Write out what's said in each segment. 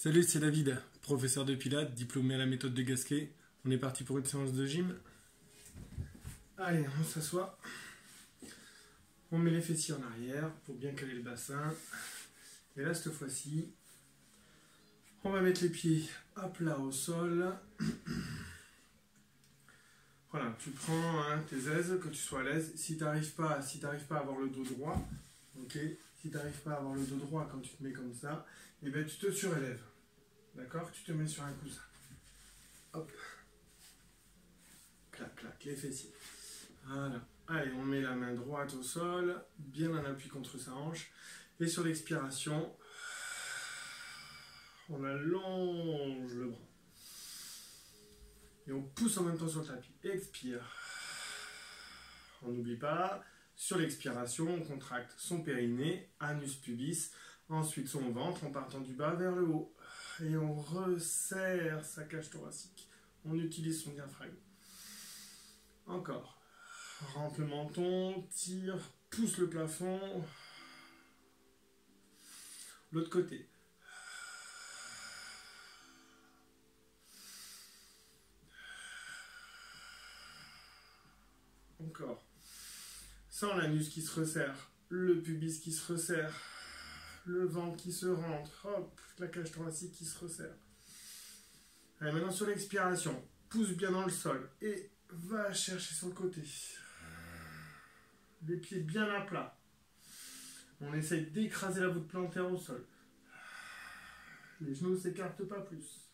Salut, c'est David, professeur de pilates, diplômé à la méthode de Gasquet. On est parti pour une séance de gym. Allez, on s'assoit. On met les fessiers en arrière pour bien caler le bassin. Et là, cette fois-ci, on va mettre les pieds à plat au sol. Voilà, tu prends tes aises, que tu sois à l'aise. Si tu n'arrives pas à avoir le dos droit, ok. Si tu n'arrives pas à avoir le dos droit quand tu te mets comme ça, et bien tu te surélèves. D'accord? Tu te mets sur un coussin. Hop. Clac, clac, les fessiers. Voilà. Allez, on met la main droite au sol, bien en appui contre sa hanche. Et sur l'expiration, on allonge le bras. Et on pousse en même temps sur le tapis. Expire. On n'oublie pas, sur l'expiration, on contracte son périnée, anus pubis, ensuite son ventre en partant du bas vers le haut. Et on resserre sa cage thoracique. On utilise son diaphragme. Encore. Rentre le menton, tire, pousse le plafond. L'autre côté. Encore. Sans l'anus qui se resserre, le pubis qui se resserre, le ventre qui se rentre, hop, la cage thoracique qui se resserre. Allez, maintenant sur l'expiration, pousse bien dans le sol et va chercher sur le côté. Les pieds bien à plat. On essaye d'écraser la voûte plantaire au sol. Les genoux ne s'écartent pas plus.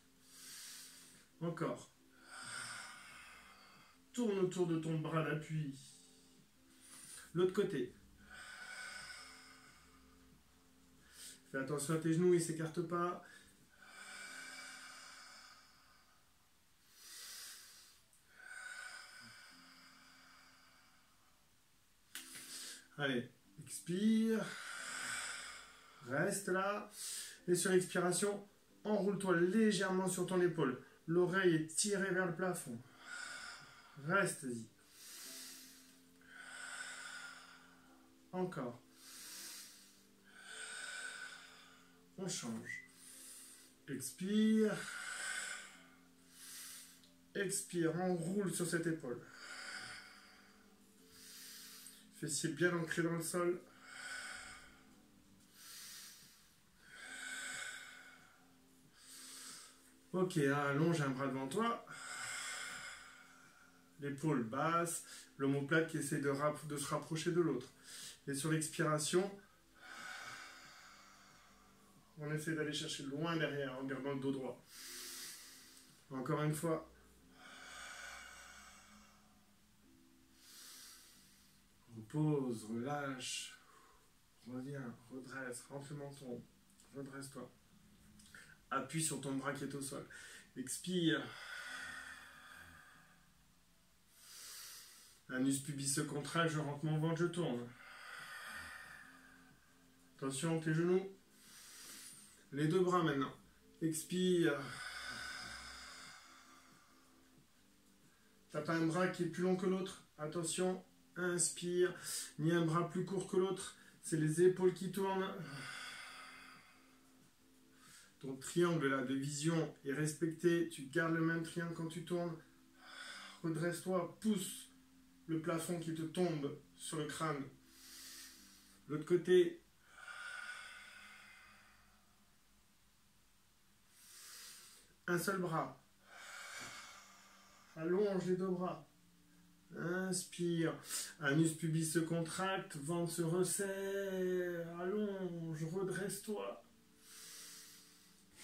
Encore. Tourne autour de ton bras d'appui. L'autre côté. Fais attention à tes genoux, ils ne s'écartent pas. Allez, expire. Reste là. Et sur l'expiration, enroule-toi légèrement sur ton épaule. L'oreille est tirée vers le plafond. Reste-y. Encore. On change. Expire. Expire, enroule sur cette épaule. Fessiers bien ancrés dans le sol. Ok, allonge un bras devant toi. L'épaule basse, l'omoplate qui essaie de se rapprocher de l'autre. Et sur l'expiration, on essaie d'aller chercher loin derrière en gardant le dos droit. Encore une fois. Repose, relâche, reviens, redresse, rentre le menton, redresse-toi. Appuie sur ton bras qui est au sol. Expire. L'anus pubis se contracte, je rentre mon ventre, je tourne. Attention, tes genoux. Les deux bras maintenant. Expire. T'as pas un bras qui est plus long que l'autre. Attention. Inspire. Ni un bras plus court que l'autre. C'est les épaules qui tournent. Ton triangle là, de vision est respecté. Tu gardes le même triangle quand tu tournes. Redresse-toi. Pousse le plafond qui te tombe sur le crâne. L'autre côté. Un seul bras. Allonge les deux bras. Inspire. Anus pubis se contracte. Ventre se resserre. Allonge. Redresse-toi.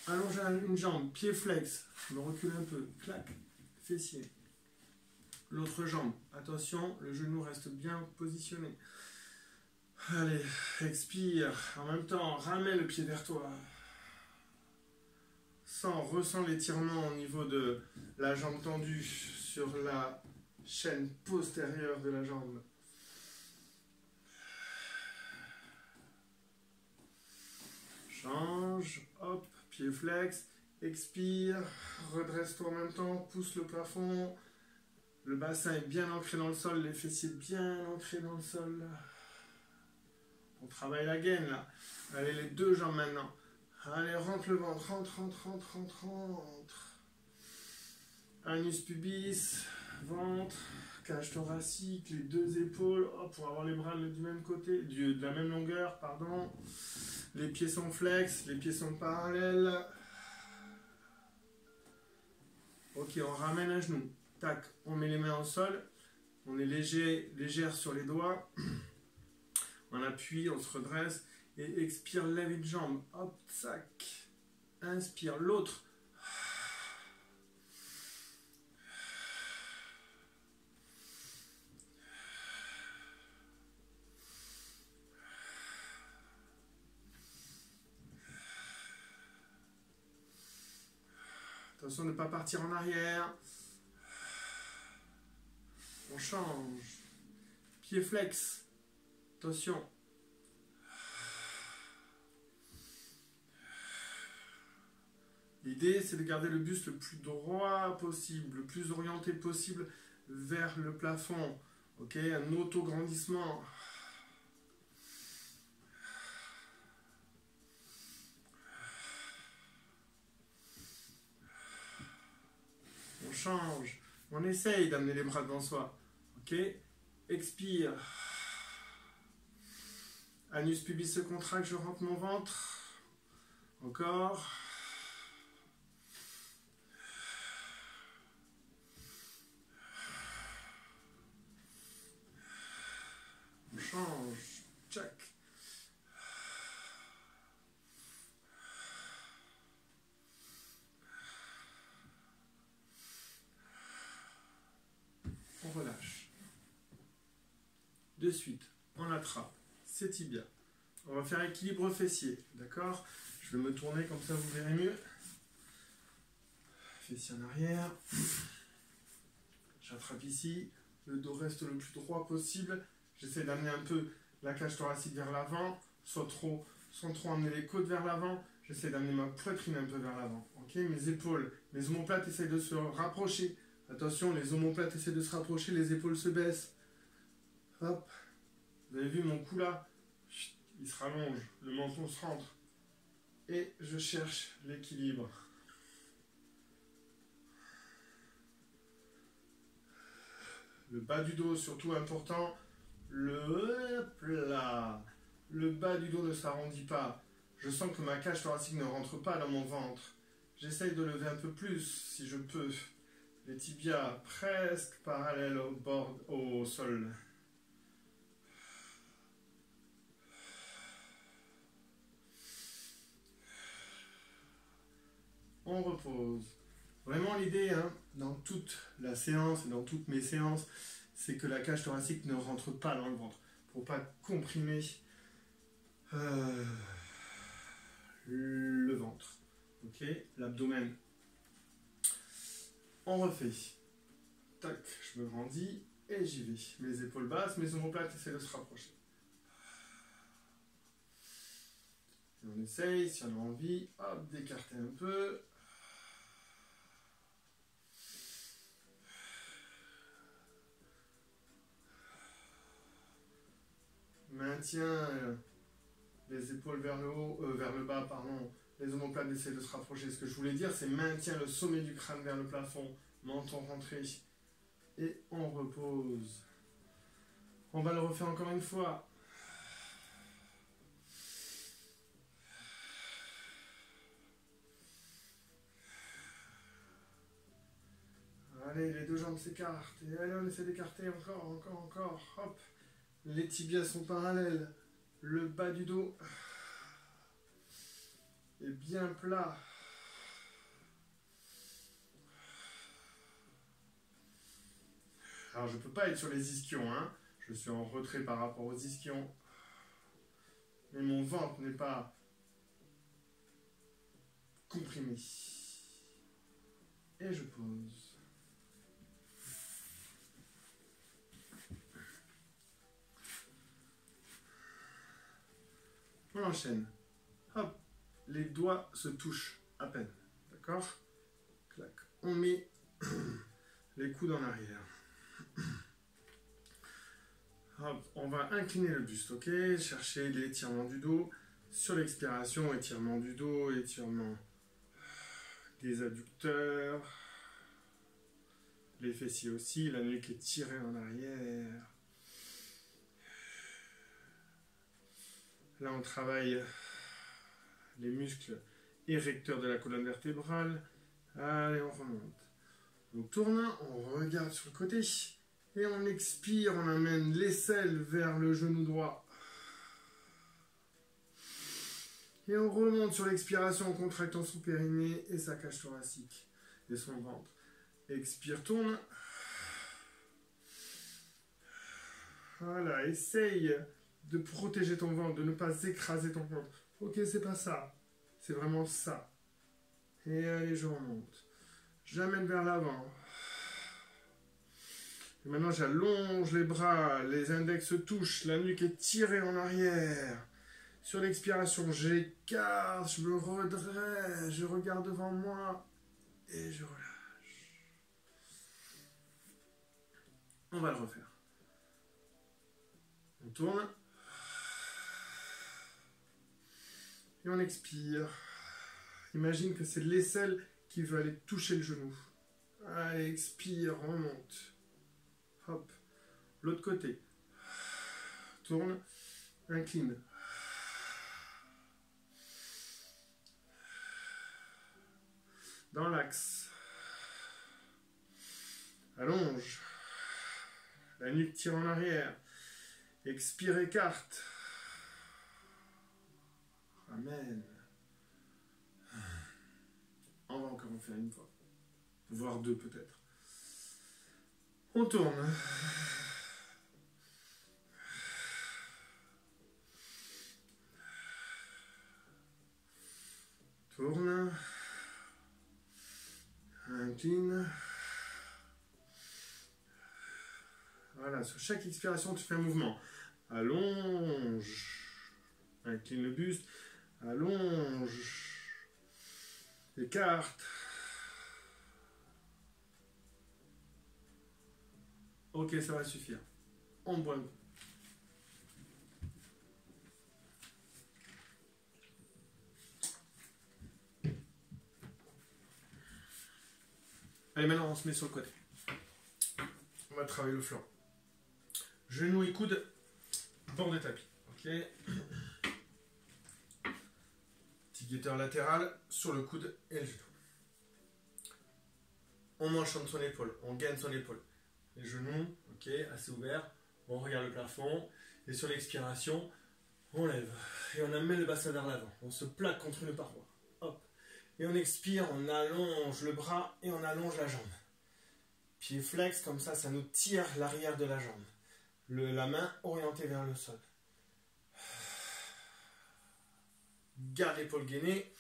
Allonge une jambe. Pied flex. Je me recule un peu. Clac. Fessier. L'autre jambe. Attention, le genou reste bien positionné. Allez, expire. En même temps, ramène le pied vers toi. Ressens l'étirement au niveau de la jambe tendue sur la chaîne postérieure de la jambe. Change, hop, pied flex, expire, redresse-toi en même temps, pousse le plafond. Le bassin est bien ancré dans le sol, les fessiers bien ancrés dans le sol. On travaille la gaine là. Allez, les deux jambes maintenant. Allez, rentre le ventre, rentre. Anus pubis, ventre, cage thoracique, les deux épaules, hop, pour avoir les bras du même côté, de la même longueur, pardon. Les pieds sont flex, les pieds sont parallèles. Ok, on ramène un genou. Tac, on met les mains au sol. On est légère sur les doigts. On appuie, on se redresse. Et expire, lève une jambe. Hop, tac. Inspire, l'autre. Attention de ne pas partir en arrière. On change. Pied flex. Attention. L'idée, c'est de garder le buste le plus droit possible, le plus orienté possible vers le plafond. Ok, un auto-grandissement. On change. On essaye d'amener les bras devant soi. Ok, expire. Anus pubis se contracte, je rentre mon ventre. Encore. On change. Check. On relâche. De suite, on attrape ses tibias. On va faire équilibre fessier, d'accord? Je vais me tourner comme ça, vous verrez mieux. Fessier en arrière. J'attrape ici. Le dos reste le plus droit possible. J'essaie d'amener un peu la cage thoracique vers l'avant, sans trop amener les côtes vers l'avant. J'essaie d'amener ma poitrine un peu vers l'avant. Ok, mes épaules, mes omoplates essayent de se rapprocher. Attention, les omoplates essaient de se rapprocher, les épaules se baissent. Hop. Vous avez vu mon cou là? Il se rallonge, le menton se rentre. Et je cherche l'équilibre. Le bas du dos, surtout important. Le bas du dos ne s'arrondit pas. Je sens que ma cage thoracique ne rentre pas dans mon ventre. J'essaye de lever un peu plus, si je peux. Les tibias presque parallèles au sol. On repose. Vraiment l'idée, hein, dans toute la séance et dans toutes mes séances, c'est que la cage thoracique ne rentre pas dans le ventre. Pour pas comprimer le ventre. Ok, l'abdomen. On refait. Tac, je me grandis et j'y vais. Mes épaules basses, mes omoplates essaient de se rapprocher. Et on essaye, si on a envie, hop, d'écarter un peu. Maintien les épaules vers le haut, vers le bas, pardon. Les omoplates essaient de se rapprocher. Ce que je voulais dire, c'est maintien le sommet du crâne vers le plafond, menton rentré. Et on repose. On va le refaire encore une fois. Allez, les deux jambes s'écartent. Et allez, on essaie d'écarter encore. Hop. Les tibias sont parallèles. Le bas du dos est bien plat. Alors, je ne peux pas être sur les ischions, hein. Je suis en retrait par rapport aux ischions. Mais mon ventre n'est pas comprimé. Et je pose. On enchaîne. Hop, les doigts se touchent à peine. D'accord? Clac. On met les coudes en arrière. Hop, on va incliner le buste, ok? Chercher l'étirement du dos. Sur l'expiration, étirement du dos, étirement des adducteurs. Les fessiers aussi, la nuque est tirée en arrière. Là, on travaille les muscles érecteurs de la colonne vertébrale. Allez, on remonte. On tourne, on regarde sur le côté. Et on expire, on amène l'aisselle vers le genou droit. Et on remonte sur l'expiration en contractant son périnée et sa cage thoracique et son ventre. Expire, tourne. Voilà, essaye de protéger ton ventre, de ne pas écraser ton ventre. Ok, c'est pas ça. C'est vraiment ça. Et allez, je remonte. J'amène vers l'avant. Et maintenant, j'allonge les bras, les index se touchent, la nuque est tirée en arrière. Sur l'expiration, j'écarte, je me redresse, je regarde devant moi et je relâche. On va le refaire. On tourne. Et on expire. Imagine que c'est l'aisselle qui veut aller toucher le genou. Allez, expire, remonte. Hop. L'autre côté. Tourne. Incline. Dans l'axe. Allonge. La nuque tire en arrière. Expire, écarte. Amen. On va encore en faire une fois. Voire deux peut-être. On tourne. Tourne. Incline. Voilà, sur chaque expiration, tu fais un mouvement. Allonge. Incline le buste. Allonge. Écarte. Ok, ça va suffire. On boit un coup. Allez, maintenant on se met sur le côté. On va travailler le flanc. Genoux et coudes, bord de tapis. Ok. Petit guetteur latéral sur le coude et le genou. On enchaîne son épaule, on gaine son épaule. Les genoux, ok, assez ouverts. On regarde le plafond. Et sur l'expiration, on lève. Et on amène le bassin vers l'avant. On se plaque contre une paroi. Hop. Et on expire, on allonge le bras et on allonge la jambe. Pied flex, comme ça, ça nous tire l'arrière de la jambe. La main orientée vers le sol. Garde l'épaule gainée.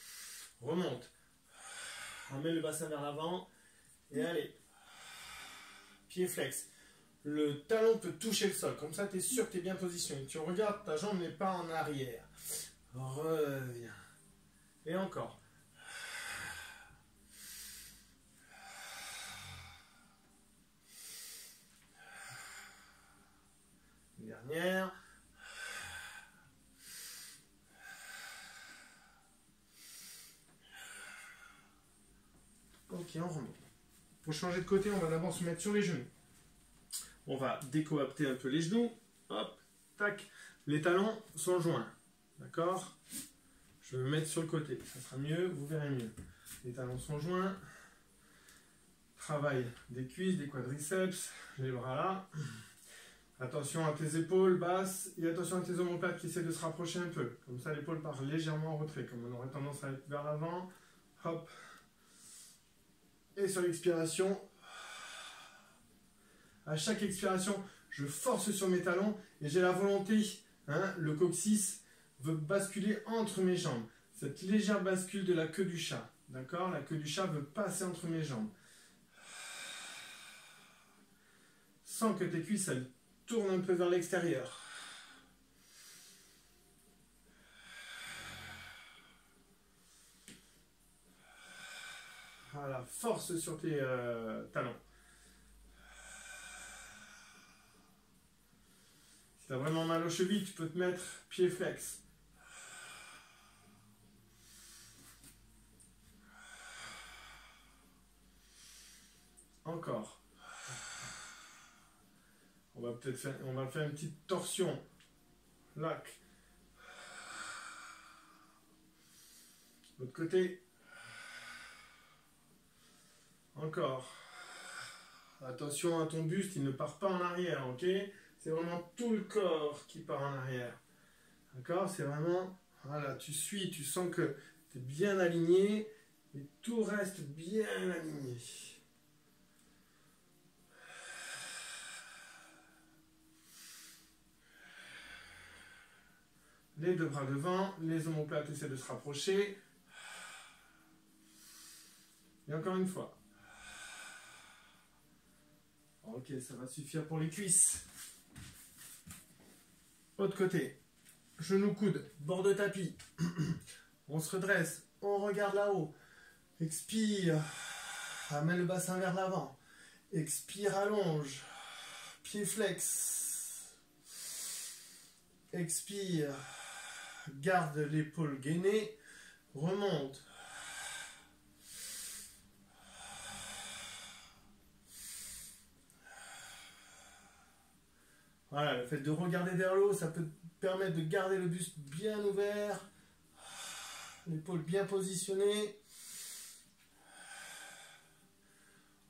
Remonte. Amène le bassin vers l'avant. Et allez. Pied flex. Le talon peut toucher le sol. Comme ça, tu es sûr que tu es bien positionné. Tu regardes, ta jambe n'est pas en arrière. Reviens. Et encore. Une dernière. Ok, on remonte. Pour changer de côté, on va d'abord se mettre sur les genoux. On va décoapter un peu les genoux. Hop, tac. Les talons sont joints. D'accord? Je vais me mettre sur le côté. Ça sera mieux, vous verrez mieux. Les talons sont joints. Travail des cuisses, des quadriceps. Les bras là. Attention à tes épaules basses. Et attention à tes omoplates qui essaient de se rapprocher un peu. Comme ça, l'épaule part légèrement en retrait. Comme on aurait tendance à être vers l'avant. Hop. Et sur l'expiration, à chaque expiration, je force sur mes talons et j'ai la volonté, le coccyx veut basculer entre mes jambes. Cette légère bascule de la queue du chat. D'accord? La queue du chat veut passer entre mes jambes. Sans que tes cuisses elles tournent un peu vers l'extérieur. Voilà, force sur tes talons. Si tu as vraiment mal aux chevilles, tu peux te mettre pied flex. Encore. On va peut-être faire, on va faire une petite torsion. Lac. L'autre côté. Encore. Attention à ton buste, il ne part pas en arrière, ok? C'est vraiment tout le corps qui part en arrière. D'accord? C'est vraiment... Voilà, tu suis, tu sens que tu es bien aligné et tout reste bien aligné. Les deux bras devant, les omoplates essaient de se rapprocher. Et encore une fois. Ok, ça va suffire pour les cuisses. Autre côté. Genoux coudes, bord de tapis. On se redresse, on regarde là-haut. Expire. Amène le bassin vers l'avant. Expire, allonge. Pied flex. Expire. Garde l'épaule gainée. Remonte. Voilà, le fait de regarder vers le haut, ça peut permettre de garder le buste bien ouvert. L'épaule bien positionnée.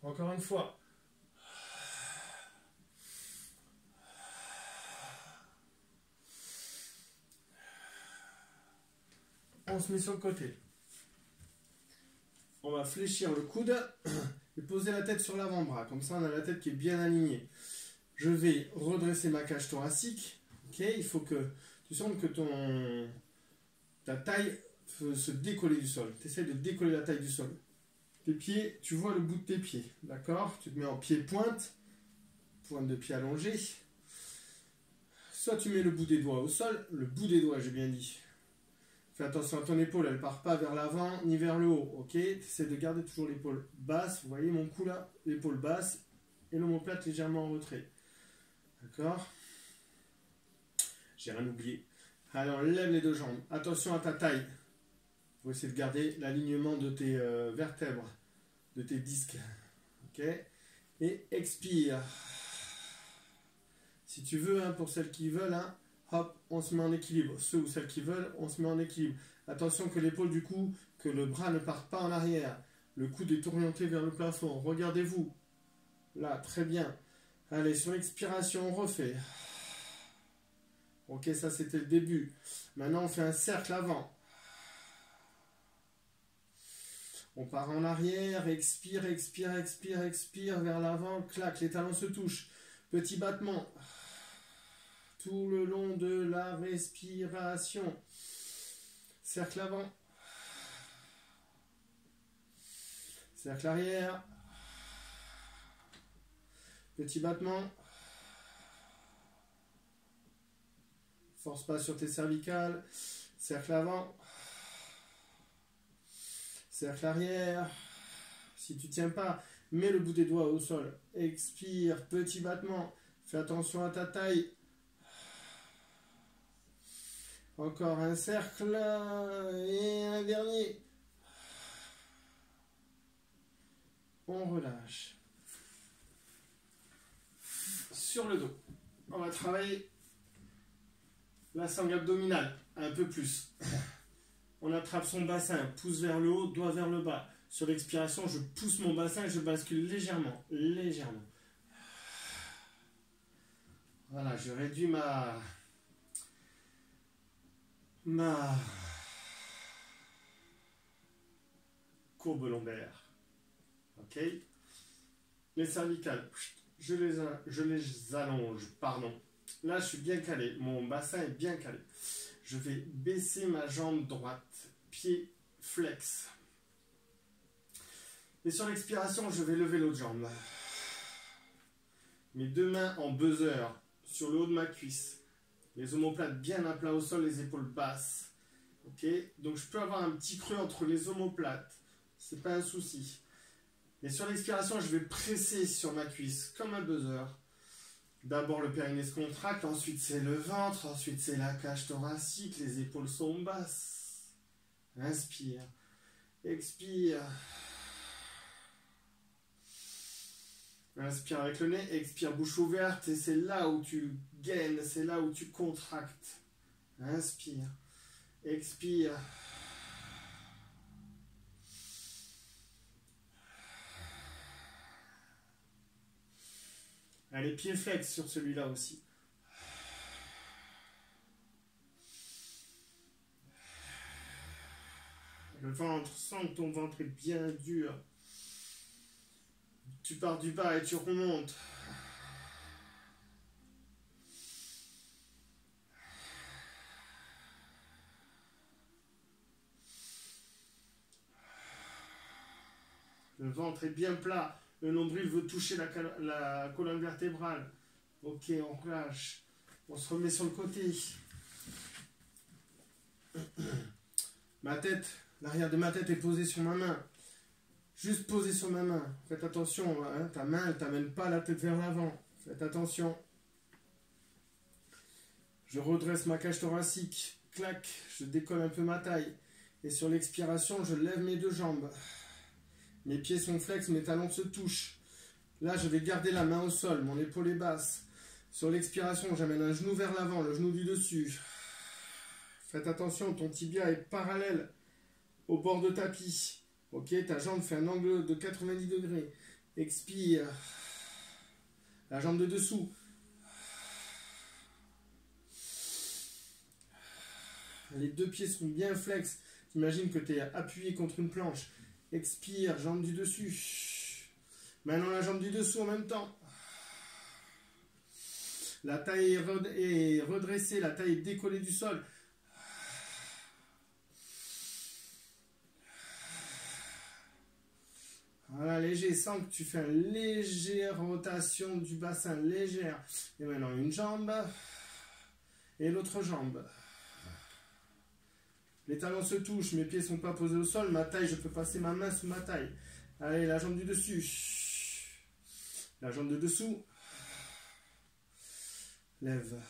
Encore une fois. On se met sur le côté. On va fléchir le coude et poser la tête sur l'avant-bras. Comme ça, on a la tête qui est bien alignée. Je vais redresser ma cage thoracique. Okay, il faut que tu sentes que ta taille se décoller du sol. Tu essaies de décoller la taille du sol. Tes pieds, tu vois le bout de tes pieds. D'accord? Tu te mets en pied pointe. Pointe de pied allongée. Soit tu mets le bout des doigts au sol. Le bout des doigts, j'ai bien dit. Fais attention à ton épaule, elle ne part pas vers l'avant ni vers le haut. Ok? Tu essaies de garder toujours l'épaule basse. Vous voyez mon cou là? L'épaule basse et l'omoplate légèrement en retrait. D'accord? J'ai rien oublié. Alors, lève les deux jambes. Attention à ta taille. Il faut essayer de garder l'alignement de tes vertèbres, de tes disques. Ok? Et expire. Si tu veux, hein, pour celles qui veulent, hein, hop, on se met en équilibre. Ceux ou celles qui veulent, on se met en équilibre. Attention que l'épaule du cou, que le bras ne parte pas en arrière. Le coude est orienté vers le plafond. Regardez-vous. Là, très bien. Allez, sur l'expiration, on refait. Ok, ça c'était le début. Maintenant, on fait un cercle avant. On part en arrière, expire, expire, expire, expire, vers l'avant, clac, les talons se touchent. Petit battement. Tout le long de la respiration. Cercle avant. Cercle arrière. Petit battement. Force pas sur tes cervicales. Cercle avant. Cercle arrière. Si tu tiens pas, mets le bout des doigts au sol. Expire, petit battement. Fais attention à ta taille. Encore un cercle et un dernier. On relâche. Sur le dos, on va travailler la sangle abdominale un peu plus. On attrape son bassin, pouce vers le haut, doigt vers le bas. Sur l'expiration, je pousse mon bassin et je bascule légèrement, légèrement. Voilà, je réduis ma courbe lombaire. Ok. Les cervicales, je les allonge, pardon. Là, je suis bien calé, mon bassin est bien calé. Je vais baisser ma jambe droite, pied flex. Et sur l'expiration, je vais lever l'autre jambe. Mes deux mains en buzzer sur le haut de ma cuisse. Les omoplates bien à plat au sol, les épaules basses. Ok, donc je peux avoir un petit creux entre les omoplates. C'est pas un souci. Et sur l'expiration, je vais presser sur ma cuisse comme un buzzer. D'abord le périnée se contracte, ensuite c'est le ventre, ensuite c'est la cage thoracique, les épaules sont basses. Inspire, expire. Inspire avec le nez, expire bouche ouverte et c'est là où tu gaines, c'est là où tu contractes. Inspire, expire. Allez, pied flex sur celui-là aussi. Le ventre, sens que ton ventre est bien dur. Tu pars du bas et tu remontes. Le ventre est bien plat. Le nombril veut toucher la colonne vertébrale. Ok, on relâche. On se remet sur le côté. Ma tête, l'arrière de ma tête est posée sur ma main. Juste posée sur ma main. Faites attention, hein, ta main, elle ne t'amène pas la tête vers l'avant. Faites attention. Je redresse ma cage thoracique. Clac, je décolle un peu ma taille. Et sur l'expiration, je lève mes deux jambes. Mes pieds sont flex, mes talons se touchent. Là, je vais garder la main au sol, mon épaule est basse. Sur l'expiration, j'amène un genou vers l'avant, le genou du dessus. Faites attention, ton tibia est parallèle au bord de tapis. Ok, ta jambe fait un angle de 90 degrés. Expire. La jambe de dessous. Les deux pieds sont bien flex. Imagine que tu es appuyé contre une planche. Expire, jambe du dessus. Maintenant la jambe du dessous en même temps. La taille est redressée, la taille est décollée du sol. Voilà, léger, sens que tu fais une légère rotation du bassin, légère. Et maintenant une jambe et l'autre jambe. Les talons se touchent, mes pieds ne sont pas posés au sol, ma taille, je peux passer ma main sous ma taille. Allez, la jambe du dessus. La jambe de dessous. Lève.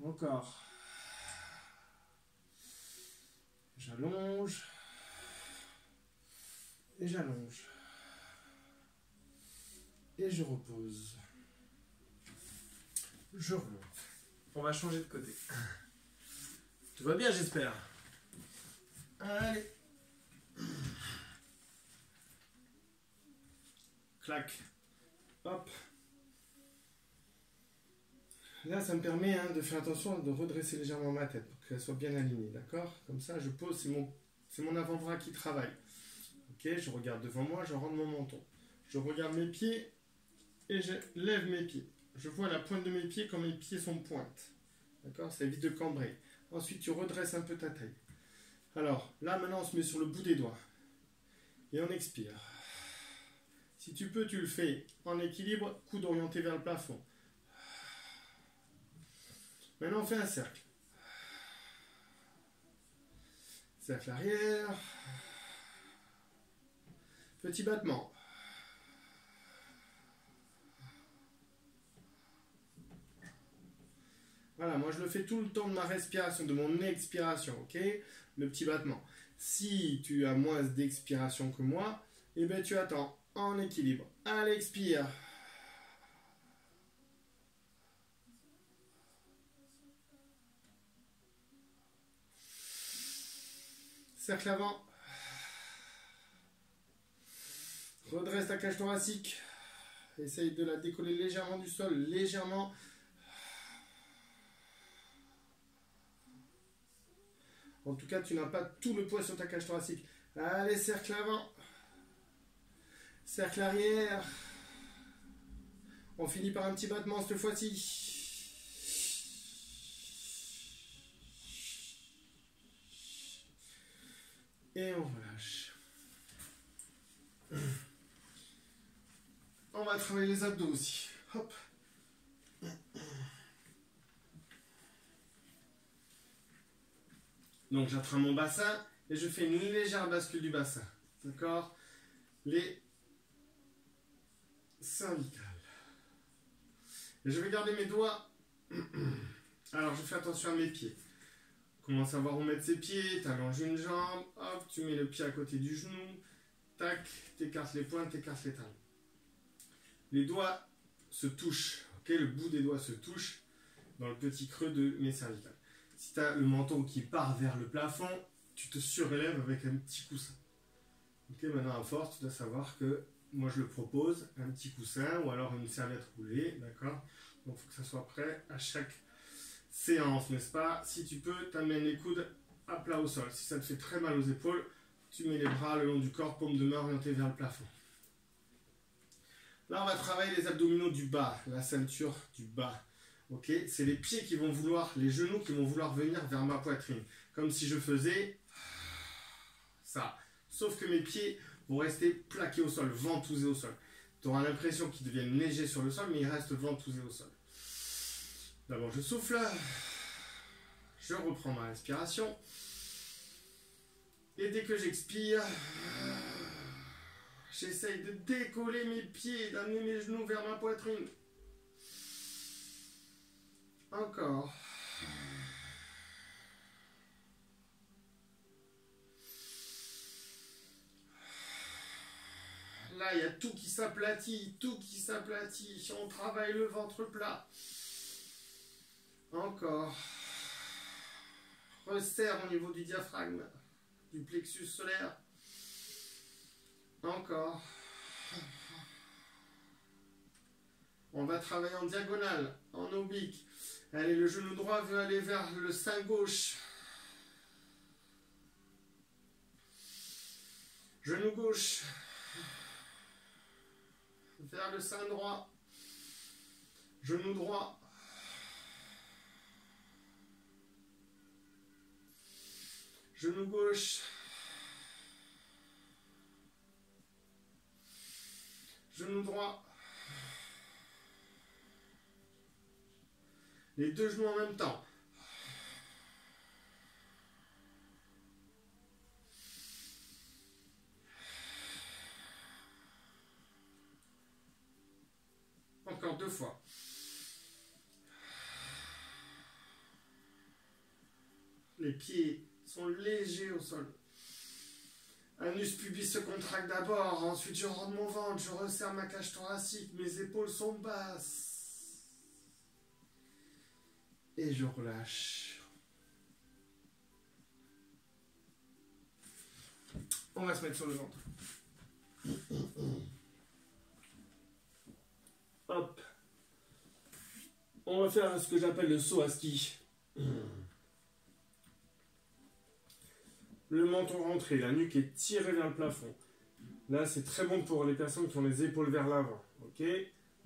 Encore. J'allonge. Et j'allonge. Et je repose. Je remonte. On va changer de côté. Tout va bien, j'espère. Allez. Clac. Hop. Là, ça me permet de faire attention de redresser légèrement ma tête pour qu'elle soit bien alignée. D'accord? Comme ça, je pose, c'est mon avant-bras qui travaille. Ok, je regarde devant moi, je rentre mon menton. Je regarde mes pieds et je lève mes pieds. Je vois la pointe de mes pieds quand mes pieds sont pointes. D'accord? Ça évite de cambrer. Ensuite, tu redresses un peu ta taille. Alors, là, maintenant, on se met sur le bout des doigts. Et on expire. Si tu peux, tu le fais en équilibre, coude orienté vers le plafond. Maintenant, on fait un cercle. Cercle arrière. Petit battement. Voilà, moi je le fais tout le temps de ma respiration, de mon expiration, ok? Le petit battement. Si tu as moins d'expiration que moi, eh bien tu attends en équilibre. Allez, expire. Cercle avant. Redresse ta cage thoracique. Essaye de la décoller légèrement du sol, légèrement. En tout cas, tu n'as pas tout le poids sur ta cage thoracique. Allez, cercle avant. Cercle arrière. On finit par un petit battement cette fois-ci. Et on relâche. On va travailler les abdos aussi. Hop. Donc j'attrape mon bassin et je fais une légère bascule du bassin. D'accord? Les cervicales. Et je vais garder mes doigts. Alors je fais attention à mes pieds. Commence à voir où mettre ses pieds, tu allonges une jambe, hop, tu mets le pied à côté du genou, tac, tu écartes les pointes, tu écartes les talons. Les doigts se touchent, ok, le bout des doigts se touche dans le petit creux de mes cervicales. Si tu as le menton qui part vers le plafond, tu te surélèves avec un petit coussin. Ok, maintenant à force, tu dois savoir que moi je le propose, un petit coussin ou alors une serviette roulée, d'accord? Donc il faut que ça soit prêt à chaque séance, n'est-ce pas? Si tu peux, tu amènes les coudes à plat au sol. Si ça te fait très mal aux épaules, tu mets les bras le long du corps, paume de main orientée vers le plafond. Là, on va travailler les abdominaux du bas, la ceinture du bas. Ok, c'est les pieds qui vont vouloir, les genoux qui vont vouloir venir vers ma poitrine. Comme si je faisais ça. Sauf que mes pieds vont rester plaqués au sol, ventousés au sol. Tu auras l'impression qu'ils deviennent légers sur le sol, mais ils restent ventousés au sol. D'abord, je souffle. Je reprends ma respiration. Et dès que j'expire, j'essaye de décoller mes pieds, d'amener mes genoux vers ma poitrine. Encore. Là, il y a tout qui s'aplatit, tout qui s'aplatit. On travaille le ventre plat. Encore. Resserre au niveau du diaphragme, du plexus solaire. Encore. On va travailler en diagonale, en oblique. Allez, le genou droit veut aller vers le sein gauche. Genou gauche. Vers le sein droit. Genou droit. Genou gauche. Genou droit. Les deux genoux en même temps. Encore 2 fois. Les pieds sont légers au sol. Anus pubis se contracte d'abord, ensuite je rentre mon ventre, je resserre ma cage thoracique, mes épaules sont basses. Et je relâche. On va se mettre sur le ventre. Hop. On va faire ce que j'appelle le saut à ski. Le menton rentré, la nuque est tirée vers le plafond. Là, c'est très bon pour les personnes qui ont les épaules vers l'avant. Ok,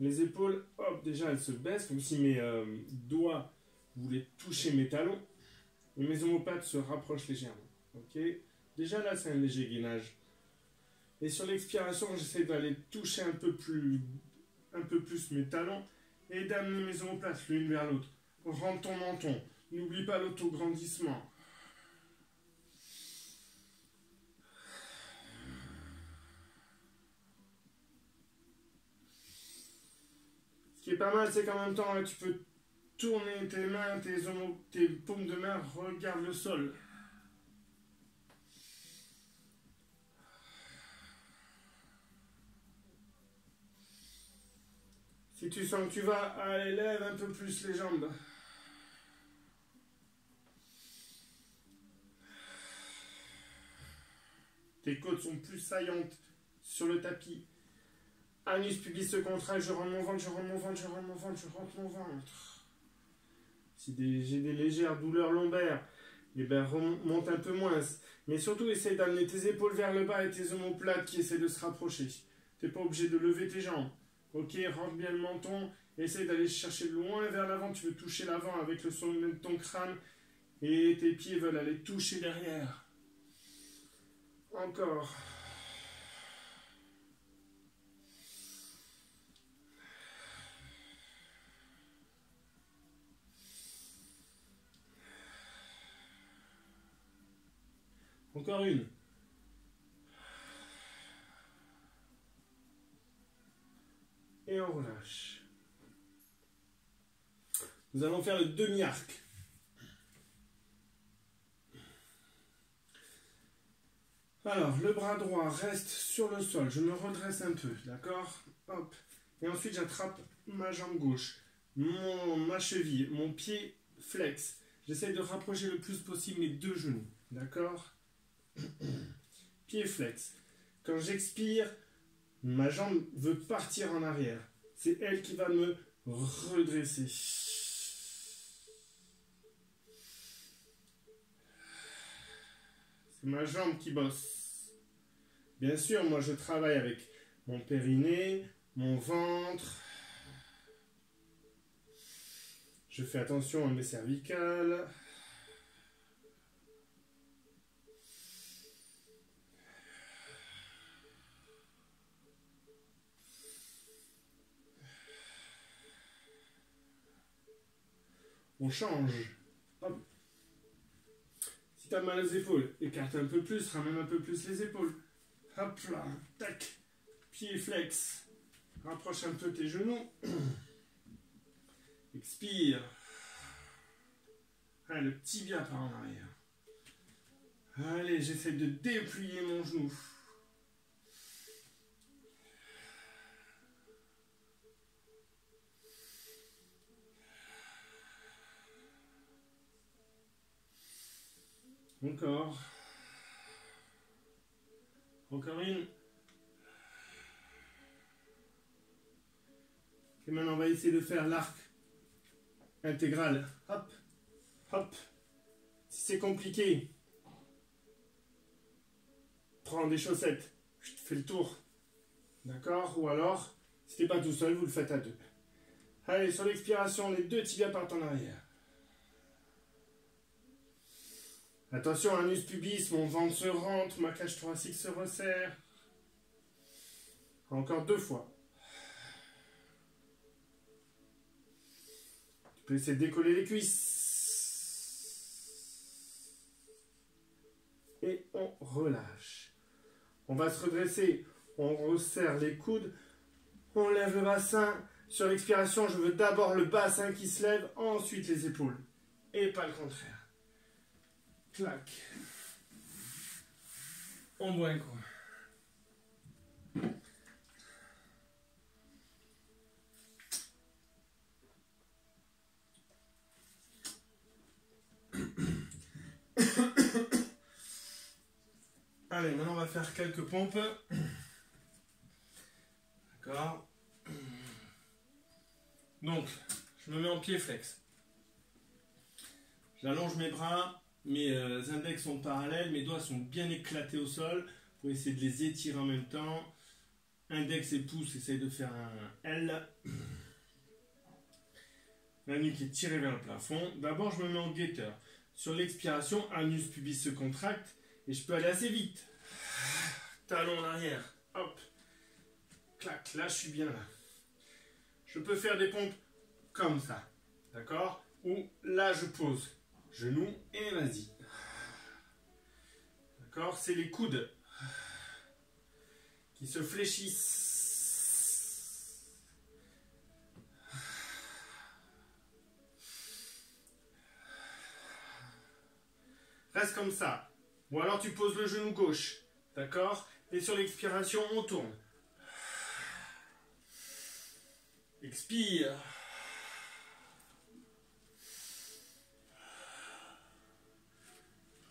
les épaules, hop, déjà elles se baissent, comme si mes doigts voulaient toucher mes talons. Et mes omoplates se rapprochent légèrement. Ok, déjà là, c'est un léger gainage. Et sur l'expiration, j'essaie d'aller toucher un peu plus mes talons et d'amener mes omoplates l'une vers l'autre. Rentre ton menton. N'oublie pas l'autograndissement. Ce qui est pas mal, c'est qu'en même temps, là, tu peux tourner tes mains, tes paumes de main regardent le sol. Si tu sens que tu vas, allez, lève un peu plus les jambes. Tes côtes sont plus saillantes sur le tapis. Anus pubis se contracte, je rentre mon ventre, je rentre mon ventre, je rentre mon ventre, je rentre mon ventre. Si j'ai des légères douleurs lombaires, eh ben remonte un peu moins. Mais surtout, essaye d'amener tes épaules vers le bas et tes omoplates qui essaient de se rapprocher. Tu n'es pas obligé de lever tes jambes. Ok, rentre bien le menton. Essaye d'aller chercher loin vers l'avant. Tu veux toucher l'avant avec le sommet de ton crâne. Et tes pieds veulent aller toucher derrière. Encore. Encore une. Et on relâche. Nous allons faire le demi-arc. Alors, le bras droit reste sur le sol. Je me redresse un peu, d'accord? Hop. Et ensuite, j'attrape ma jambe gauche, ma cheville, mon pied flex. J'essaie de rapprocher le plus possible mes deux genoux, d'accord? Pied flex. Quand j'expire, ma jambe veut partir en arrière. C'est elle qui va me redresser. C'est ma jambe qui bosse. Bien sûr, moi je travaille avec mon périnée, mon ventre. Je fais attention à mes cervicales. On change. Hop. Si tu as mal aux épaules, écarte un peu plus, ramène un peu plus les épaules. Hop là, tac. Pied flex. Rapproche un peu tes genoux. Expire. Ah, le tibia part en arrière. Allez, j'essaie de déplier mon genou. Encore. Encore une. Et maintenant, on va essayer de faire l'arc intégral. Hop, hop. Si c'est compliqué, prends des chaussettes. Je te fais le tour. D'accord? Ou alors, si t'es pas tout seul, vous le faites à deux. Allez, sur l'expiration, les deux tibias partent en arrière. Attention, anus pubis, mon ventre se rentre, ma cage thoracique se resserre. Encore 2 fois. Tu peux essayer de décoller les cuisses. Et on relâche. On va se redresser. On resserre les coudes. On lève le bassin. Sur l'expiration, je veux d'abord le bassin qui se lève, ensuite les épaules. Et pas le contraire. Clac. On boit un coup. Allez, maintenant on va faire quelques pompes. D'accord. Donc, je me mets en pied flex. J'allonge mes bras. Mes index sont parallèles, mes doigts sont bien éclatés au sol pour essayer de les étirer en même temps. Index et pouce, essaye de faire un L. La nuque est tirée vers le plafond. D'abord, je me mets en guetteur. Sur l'expiration, anus pubis se contracte et je peux aller assez vite. Talon en arrière. Hop. Clac. Là, je suis bien là. Je peux faire des pompes comme ça. D'accord? Ou là, je pose. Genou et vas-y. D'accord? C'est les coudes qui se fléchissent. Reste comme ça. Ou alors tu poses le genou gauche. D'accord? Et sur l'expiration, on tourne. Expire.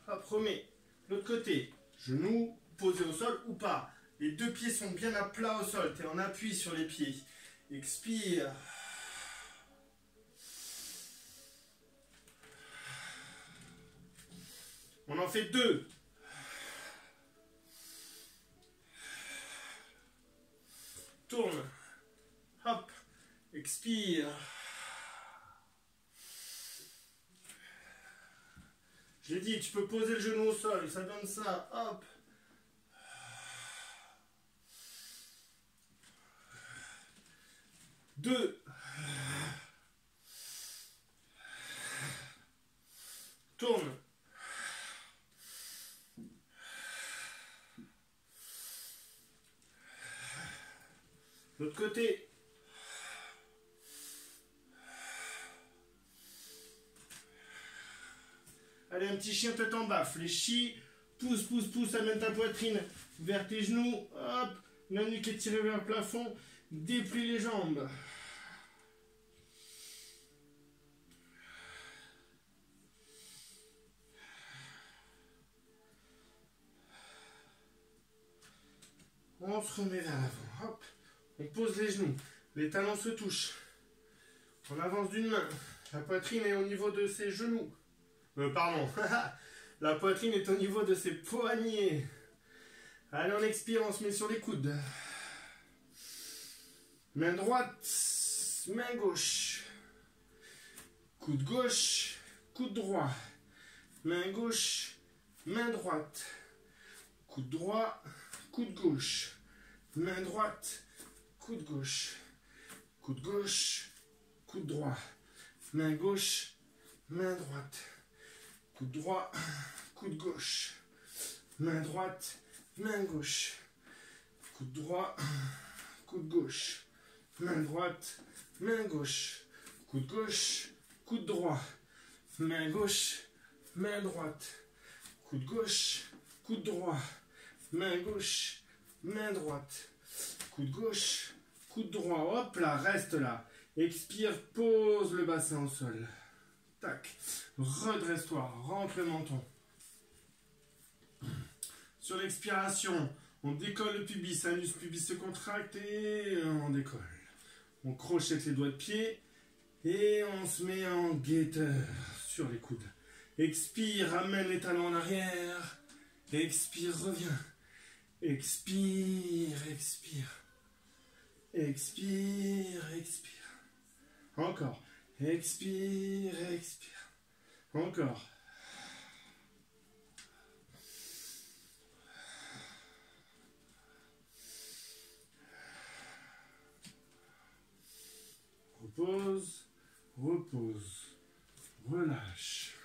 Hop, remets. L'autre côté. Genou posé au sol ou pas. Les deux pieds sont bien à plat au sol. Tu es en appui sur les pieds. Expire. On en fait 2. Tourne. Hop. Expire. Je l'ai dit, tu peux poser le genou au sol. Ça donne ça. Hop. Deux. Tourne. L'autre côté. Allez, un petit chien tête en bas. Fléchis. Pousse, pousse, pousse, amène ta poitrine vers tes genoux. Hop, la nuque est tirée vers le plafond. Déplie les jambes. On se remet vers l'avant. Hop, on pose les genoux. Les talons se touchent. On avance d'une main. La poitrine est au niveau de ses genoux. Pardon. La poitrine est au niveau de ses poignets. Allez, on expire, on se met sur les coudes. Main droite, main gauche. Coude gauche, coude droit. Main gauche, main droite. Coude droit, coude gauche. Main droite, coude gauche. Coude gauche, coude droit. Main gauche, main droite. Coude droit, coude gauche. Main droite, main gauche. Coude droit, coude gauche. Main droite, main gauche. Coude gauche, coude droit. Main gauche, main droite. Coude gauche, coude droit. Main gauche, main droite. Coude gauche, coude droit. Hop là, reste là. Expire, pose le bassin au sol. Tac. Redresse-toi, rentre le menton. Sur l'expiration, on décolle le pubis, anus pubis se contracte et on décolle. On crochette les doigts de pied et on se met en guetteur sur les coudes. Expire, ramène les talons en arrière. Expire, reviens. Expire, expire. Expire, expire. Encore. Expire, expire. Encore. Repose, repose, relâche.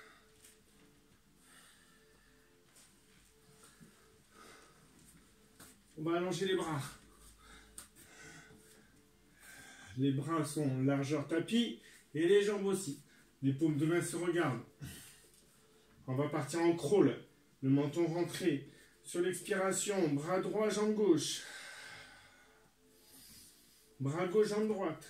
On va allonger les bras. Les bras sont largeur tapis et les jambes aussi. Les paumes de main se regardent. On va partir en crawl. Le menton rentré. Sur l'expiration, bras droit, jambe gauche. Bras gauche, jambe droite.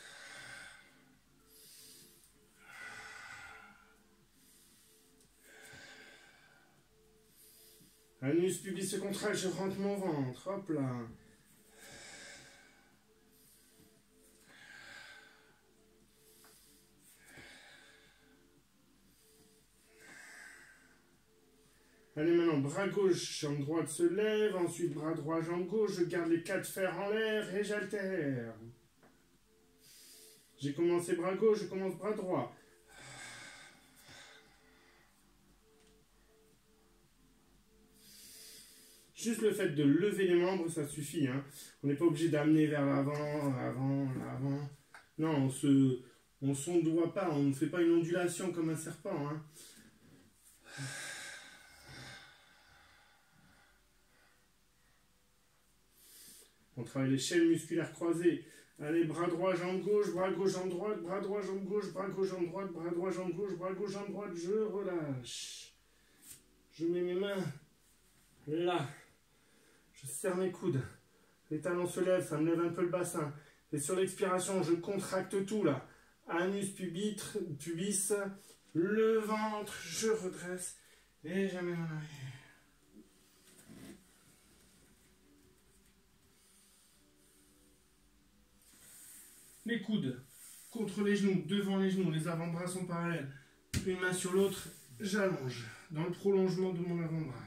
Anus pubis se contracte, je rentre mon ventre. Hop là. Allez, maintenant, bras gauche, jambe droite se lève. Ensuite, bras droit, jambe gauche. Je garde les 4 fers en l'air et j'altère. J'ai commencé bras gauche, je commence bras droit. Juste le fait de lever les membres, ça suffit. Hein. On n'est pas obligé d'amener vers l'avant, l'avant. Non, on s'ondoie pas, on ne fait pas une ondulation comme un serpent. Hein. On travaille les chaînes musculaires croisées. Allez, bras droit, jambe gauche, jambe droite, bras droit, jambe gauche, bras gauche, jambe droite, bras droit, jambe gauche, bras gauche, jambe droite. Je relâche. Je mets mes mains là. Je serre mes coudes. Les talons se lèvent, ça me lève un peu le bassin. Et sur l'expiration, je contracte tout là. Anus, pubis, le ventre, je redresse et j'amène en arrière. Les coudes contre les genoux, devant les genoux, les avant-bras sont parallèles. Une main sur l'autre, j'allonge dans le prolongement de mon avant-bras.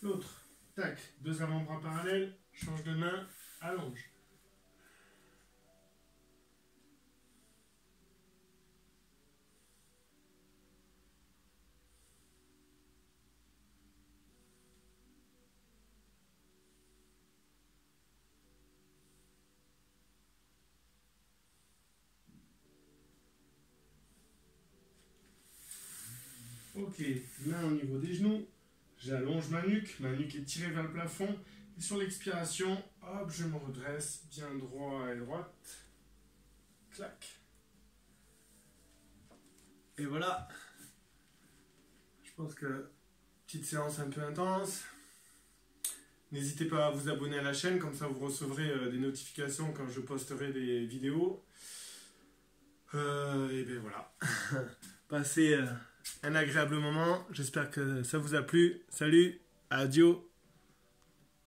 L'autre, tac, 2 avant-bras parallèles, change de main, allonge. Ok, main au niveau des genoux. J'allonge ma nuque est tirée vers le plafond. Et sur l'expiration, hop, je me redresse bien droit et droite. Clac. Et voilà. Je pense que petite séance un peu intense. N'hésitez pas à vous abonner à la chaîne, comme ça vous recevrez des notifications quand je posterai des vidéos. Et bien voilà. Passez un agréable moment. J'espère que ça vous a plu. Salut, adieu.